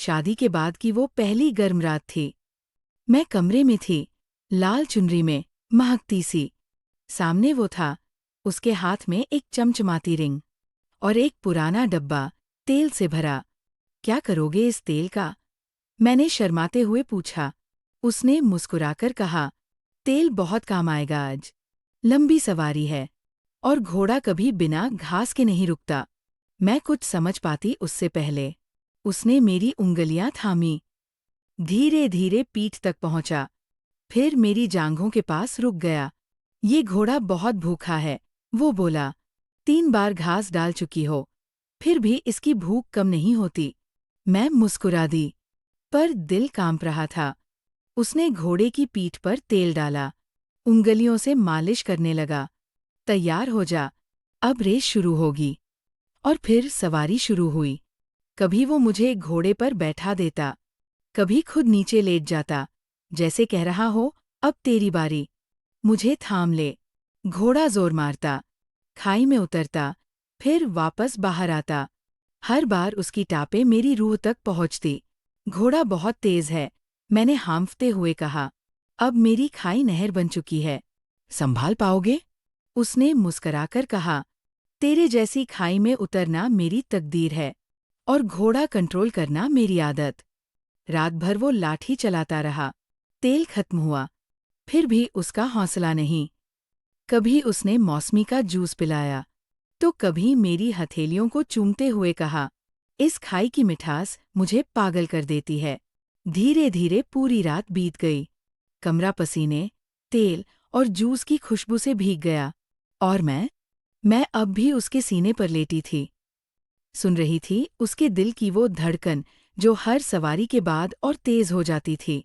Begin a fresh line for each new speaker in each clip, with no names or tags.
शादी के बाद की वो पहली गर्म रात थी। मैं कमरे में थी, लाल चुनरी में, महकती सी। सामने वो था, उसके हाथ में एक चमचमाती रिंग और एक पुराना डब्बा, तेल से भरा। क्या करोगे इस तेल का? मैंने शर्माते हुए पूछा। उसने मुस्कुराकर कहा, तेल बहुत काम आएगा आज। लंबी सवारी है और घोड़ा कभी बिना घास के नहीं रुकता। मैं कुछ समझ पाती उससे पहले। उसने मेरी उंगलियां थामी, धीरे धीरे पीठ तक पहुंचा, फिर मेरी जांघों के पास रुक गया। ये घोड़ा बहुत भूखा है, वो बोला। 3 बार घास डाल चुकी हो, फिर भी इसकी भूख कम नहीं होती। मैं मुस्कुरा दी, पर दिल कांप रहा था। उसने घोड़े की पीठ पर तेल डाला, उंगलियों से मालिश करने लगा। तैयार हो जा, अब रेस शुरू होगी। और फिर सवारी शुरू हुई। कभी वो मुझे घोड़े पर बैठा देता, कभी खुद नीचे लेट जाता, जैसे कह रहा हो, अब तेरी बारी। मुझे थाम ले। घोड़ा जोर मारता, खाई में उतरता, फिर वापस बाहर आता। हर बार उसकी टापें मेरी रूह तक पहुंचती। घोड़ा बहुत तेज है, मैंने हांफते हुए कहा। अब मेरी खाई नहर बन चुकी है। संभाल पाओगे? उसने मुस्कराकर कहा। तेरे जैसी खाई में उतरना मेरी तकदीर है और घोड़ा कंट्रोल करना मेरी आदत। रात भर वो लाठी चलाता रहा। तेल खत्म हुआ, फिर भी उसका हौसला नहीं। कभी उसने मौसमी का जूस पिलाया, तो कभी मेरी हथेलियों को चूमते हुए कहा, इस खाई की मिठास मुझे पागल कर देती है। धीरे धीरे पूरी रात बीत गई। कमरा पसीने, तेल और जूस की खुशबू से भीग गया। और मैं अब भी उसके सीने पर लेटी थी। सुन रही थी उसके दिल की वो धड़कन जो हर सवारी के बाद और तेज हो जाती थी।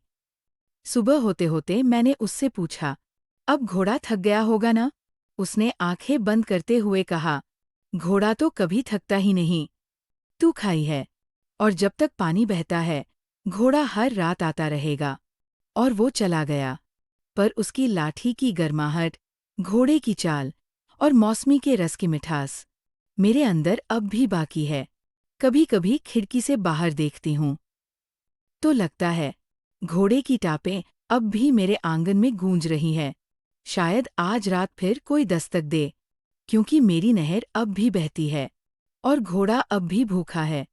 सुबह होते होते मैंने उससे पूछा, अब घोड़ा थक गया होगा ना? उसने आंखें बंद करते हुए कहा, घोड़ा तो कभी थकता ही नहीं। तू खाई है, और जब तक पानी बहता है, घोड़ा हर रात आता रहेगा। और वो चला गया। पर उसकी लाठी की गर्माहट, घोड़े की चाल और मौसमी के रस की मिठास मेरे अंदर अब भी बाकी है। कभी कभी खिड़की से बाहर देखती हूँ तो लगता है घोड़े की टापें अब भी मेरे आंगन में गूंज रही हैं। शायद आज रात फिर कोई दस्तक दे, क्योंकि मेरी नहर अब भी बहती है और घोड़ा अब भी भूखा है।